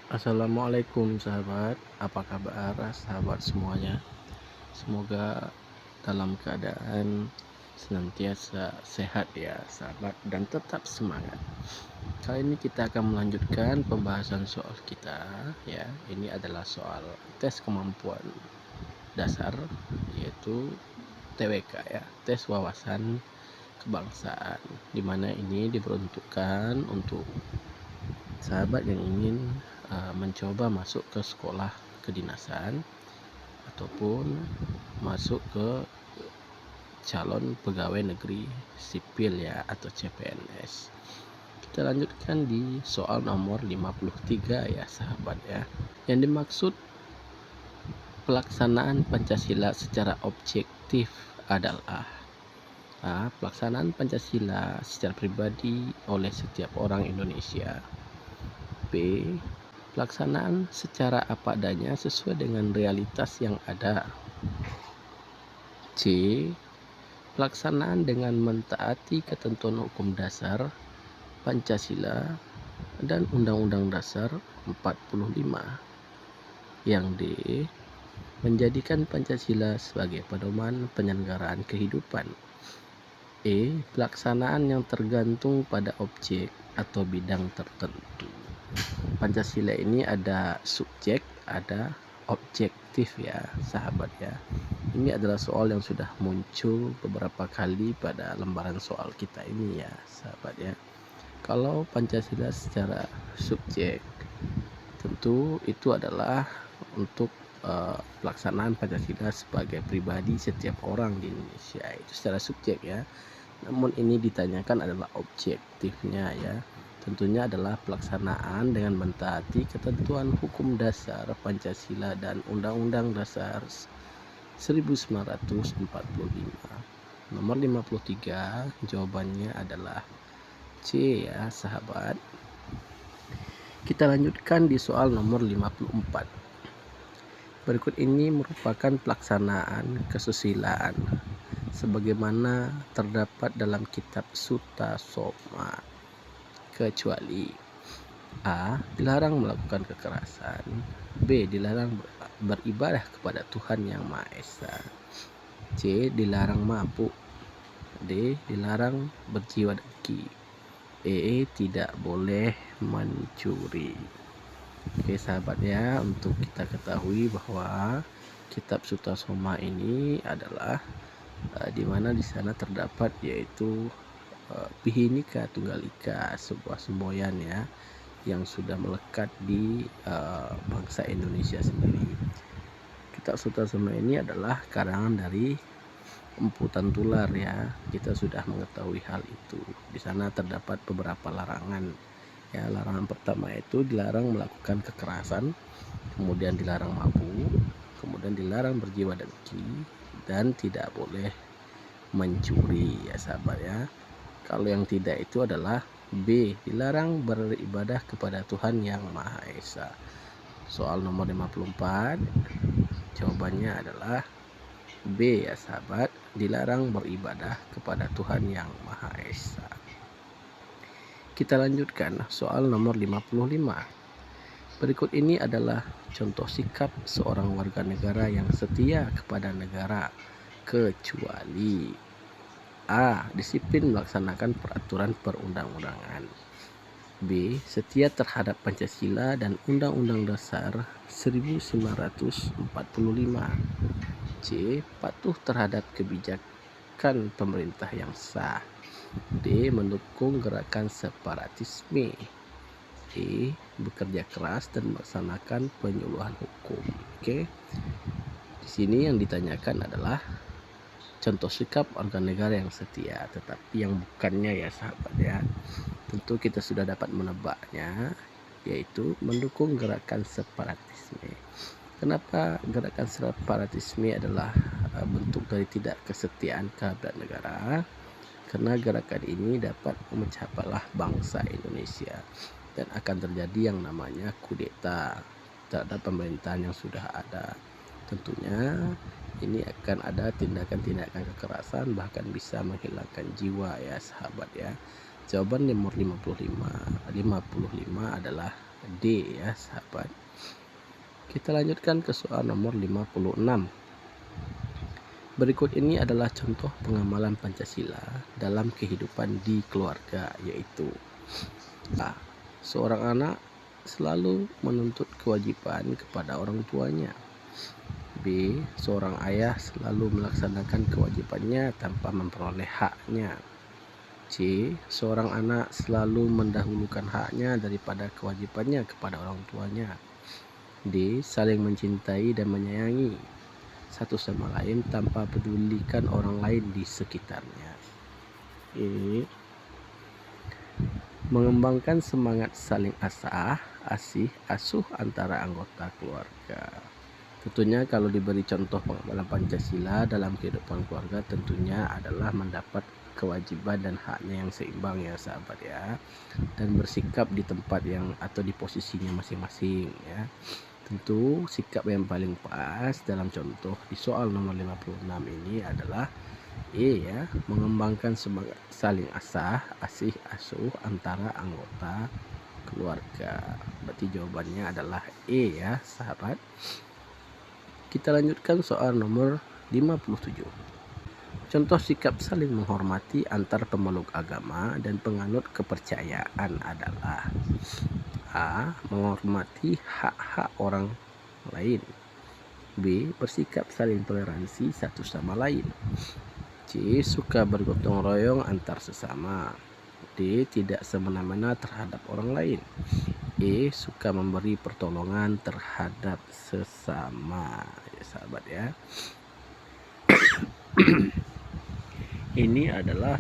Assalamualaikum sahabat, apa kabar sahabat semuanya? Semoga dalam keadaan senantiasa sehat ya sahabat dan tetap semangat. Kali ini kita akan melanjutkan pembahasan soal kita ya. Ini adalah soal tes kemampuan dasar yaitu TWK ya, tes wawasan kebangsaan, dimana ini diperuntukkan untuk sahabat yang ingin mencoba masuk ke sekolah kedinasan ataupun masuk ke calon pegawai negeri sipil ya atau CPNS. Kita lanjutkan di soal nomor 53 ya sahabat ya. Yang dimaksud pelaksanaan Pancasila secara objektif adalah pelaksanaan Pancasila secara pribadi oleh setiap orang Indonesia. B. Pelaksanaan secara apa adanya sesuai dengan realitas yang ada. C. Pelaksanaan dengan mentaati ketentuan hukum dasar Pancasila dan Undang-Undang Dasar 45. Yang D. Menjadikan Pancasila sebagai pedoman penyelenggaraan kehidupan. E. Pelaksanaan yang tergantung pada objek atau bidang tertentu. Pancasila ini ada subjek, ada objektif ya sahabat ya. Ini adalah soal yang sudah muncul beberapa kali pada lembaran soal kita ini ya sahabat ya. Kalau Pancasila secara subjek, tentu itu adalah untuk pelaksanaan Pancasila sebagai pribadi setiap orang di Indonesia, itu secara subjek ya. Namun ini ditanyakan adalah objektifnya ya. Tentunya adalah pelaksanaan dengan mentaati ketentuan hukum dasar Pancasila dan Undang-Undang Dasar 1945. Nomor 53 jawabannya adalah C ya sahabat. Kita lanjutkan di soal nomor 54. Berikut ini merupakan pelaksanaan kesusilaan sebagaimana terdapat dalam kitab Sutta Soma, kecuali A. Dilarang melakukan kekerasan. B. Dilarang beribadah kepada Tuhan Yang Maha Esa. C. Dilarang mabuk. D. Dilarang berjiwa dengki. E. Tidak boleh mencuri. Oke sahabat ya, untuk kita ketahui bahwa kitab Sutta Soma ini adalah di mana di sana terdapat yaitu Bhinneka Tunggal Ika, sebuah semboyan ya yang sudah melekat di bangsa Indonesia sendiri. Kitab Sutta Soma ini adalah karangan dari Empu Tantular ya. Kita sudah mengetahui hal itu. Di sana terdapat beberapa larangan. Ya, larangan pertama itu dilarang melakukan kekerasan, kemudian dilarang mabuk, kemudian dilarang berjiwa dengki, dan tidak boleh mencuri ya sahabat ya. Kalau yang tidak itu adalah B. Dilarang beribadah kepada Tuhan Yang Maha Esa. Soal nomor 54 jawabannya adalah B ya sahabat. Dilarang beribadah kepada Tuhan Yang Maha Esa. Kita lanjutkan soal nomor 55. Berikut ini adalah contoh sikap seorang warga negara yang setia kepada negara, kecuali A. Disiplin melaksanakan peraturan perundang-undangan. B. Setia terhadap Pancasila dan Undang-Undang Dasar 1945. C. Patuh terhadap kebijakan pemerintah yang sah. D. Mendukung gerakan separatisme. E. Bekerja keras dan melaksanakan penyuluhan hukum. Oke. Di sini yang ditanyakan adalah contoh sikap warga negara yang setia, tetapi yang bukannya ya sahabat ya. Tentu kita sudah dapat menebaknya, yaitu mendukung gerakan separatisme. Kenapa gerakan separatisme adalah bentuk dari tidak kesetiaan terhadap negara? Karena gerakan ini dapat memecah belah bangsa Indonesia dan akan terjadi yang namanya kudeta terhadap pemerintahan yang sudah ada. Tentunya ini akan ada tindakan-tindakan kekerasan, bahkan bisa menghilangkan jiwa ya sahabat ya. Jawaban nomor 55 adalah D ya sahabat. Kita lanjutkan ke soal nomor 56. Berikut ini adalah contoh pengamalan Pancasila dalam kehidupan di keluarga, yaitu A. Seorang anak selalu menuntut kewajiban kepada orang tuanya. B. Seorang ayah selalu melaksanakan kewajibannya tanpa memperoleh haknya. C. Seorang anak selalu mendahulukan haknya daripada kewajibannya kepada orang tuanya. D. Saling mencintai dan menyayangi satu sama lain tanpa pedulikan orang lain di sekitarnya. E. Mengembangkan semangat saling asih asuh antara anggota keluarga. Tentunya kalau diberi contoh pengamalan Pancasila dalam kehidupan keluarga, tentunya adalah mendapat kewajiban dan haknya yang seimbang ya sahabat ya, dan bersikap di tempat yang atau di posisinya masing-masing ya. Tentu sikap yang paling pas dalam contoh di soal nomor 56 ini adalah E ya, mengembangkan semangat saling asih asuh antara anggota keluarga. Berarti jawabannya adalah E ya sahabat. Kita lanjutkan soal nomor 57. Contoh sikap saling menghormati antar pemeluk agama dan penganut kepercayaan adalah A. Menghormati hak-hak orang lain. B. Bersikap saling toleransi satu sama lain. C. Suka bergotong royong antar sesama. D. Tidak semena-mena terhadap orang lain. E. Suka memberi pertolongan terhadap sesama. Ya sahabat ya. Ini adalah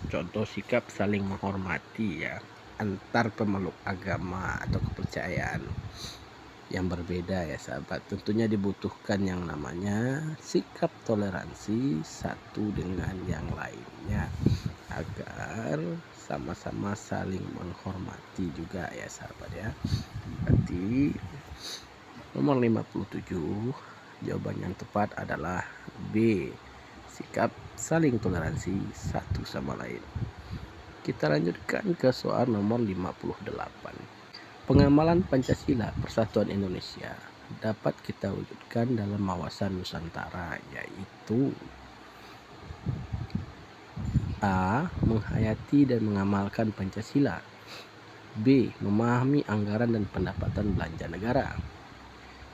contoh sikap saling menghormati ya antar pemeluk agama atau kepercayaan yang berbeda ya sahabat. Tentunya dibutuhkan yang namanya sikap toleransi satu dengan yang lainnya agar sama-sama saling menghormati juga ya sahabat ya. Berarti nomor 57 jawaban yang tepat adalah B. Sikap saling toleransi satu sama lain. Kita lanjutkan ke soal nomor 58. Pengamalan Pancasila Persatuan Indonesia dapat kita wujudkan dalam wawasan Nusantara, yaitu A. Menghayati dan mengamalkan Pancasila. B. Memahami anggaran dan pendapatan belanja negara.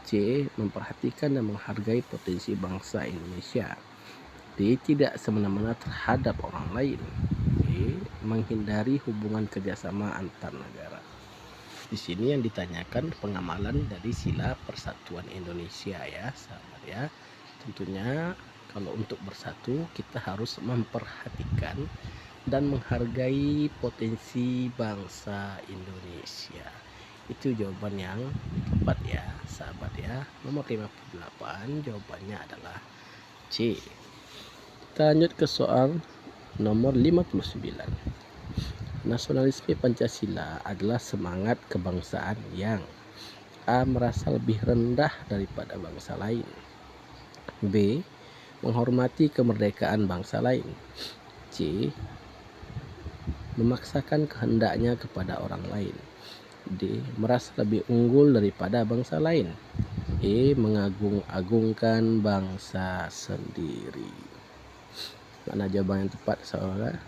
C. Memperhatikan dan menghargai potensi bangsa Indonesia. D. Tidak semena-mena terhadap orang lain. E. Menghindari hubungan kerjasama antar negara. Di sini yang ditanyakan pengamalan dari sila persatuan Indonesia ya sahabat ya. Tentunya kalau untuk bersatu kita harus memperhatikan dan menghargai potensi bangsa Indonesia. Itu jawaban yang tepat ya sahabat ya. Nomor 58 jawabannya adalah C. Kita lanjut ke soal nomor 59. Nasionalisme Pancasila adalah semangat kebangsaan yang A. Merasa lebih rendah daripada bangsa lain. B. Menghormati kemerdekaan bangsa lain. C. Memaksakan kehendaknya kepada orang lain. D. Merasa lebih unggul daripada bangsa lain. E. Mengagung-agungkan bangsa sendiri. Mana jawaban yang tepat saudara?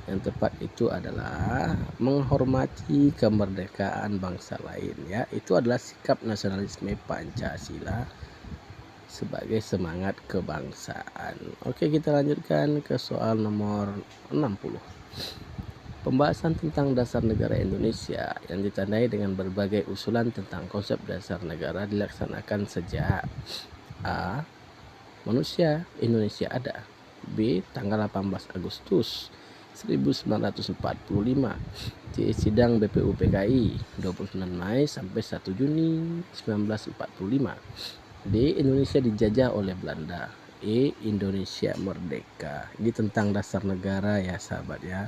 Yang tepat itu adalah menghormati kemerdekaan bangsa lain ya. Itu adalah sikap nasionalisme Pancasila sebagai semangat kebangsaan. Oke, kita lanjutkan ke soal nomor 60. Pembahasan tentang dasar negara Indonesia yang ditandai dengan berbagai usulan tentang konsep dasar negara dilaksanakan sejak A. Manusia Indonesia ada. B. Tanggal 18 Agustus 1945. C. Sidang BPUPKI 29 Mei sampai 1 Juni 1945. D. Indonesia dijajah oleh Belanda. E. Indonesia merdeka. Ini tentang dasar negara ya sahabat ya.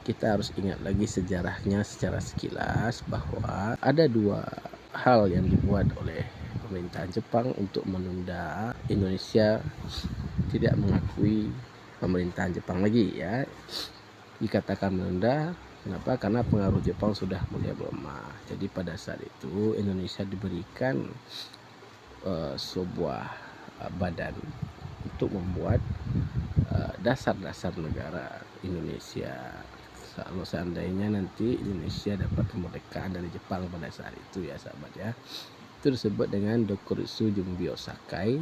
Kita harus ingat lagi sejarahnya secara sekilas bahwa ada dua hal yang dibuat oleh pemerintahan Jepang untuk menunda Indonesia tidak mengakui pemerintahan Jepang lagi ya. Dikatakan menunda Kenapa? Karena pengaruh Jepang sudah mulai melemah. Jadi pada saat itu Indonesia diberikan sebuah badan untuk membuat dasar-dasar negara Indonesia. Kalau seandainya nanti Indonesia dapat kemerdekaan dari Jepang pada saat itu ya sahabat ya, itu disebut dengan Dokuritsu Jumbyo Sakai,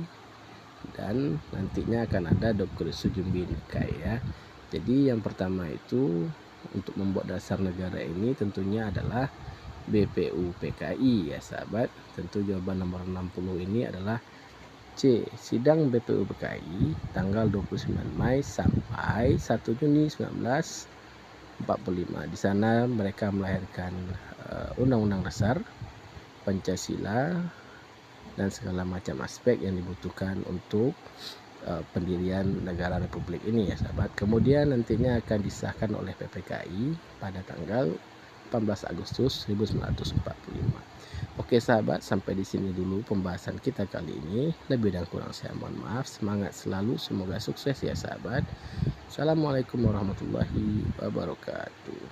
dan nantinya akan ada Dokuritsu Jumbi Nikai ya. Jadi yang pertama itu untuk membuat dasar negara ini tentunya adalah BPU PKI ya sahabat. Tentu jawaban nomor 60 ini adalah C. Sidang BPU PKI tanggal 29 Mei sampai 1 Juni 1945. Di sana mereka melahirkan Undang-Undang Dasar, Pancasila, dan segala macam aspek yang dibutuhkan untuk pendirian negara Republik ini ya sahabat. Kemudian nantinya akan disahkan oleh PPKI pada tanggal 18 Agustus 1945. Oke sahabat, sampai di sini dulu pembahasan kita kali ini. Lebih dan kurang saya mohon maaf. Semangat selalu, semoga sukses ya sahabat. Assalamualaikum warahmatullahi wabarakatuh.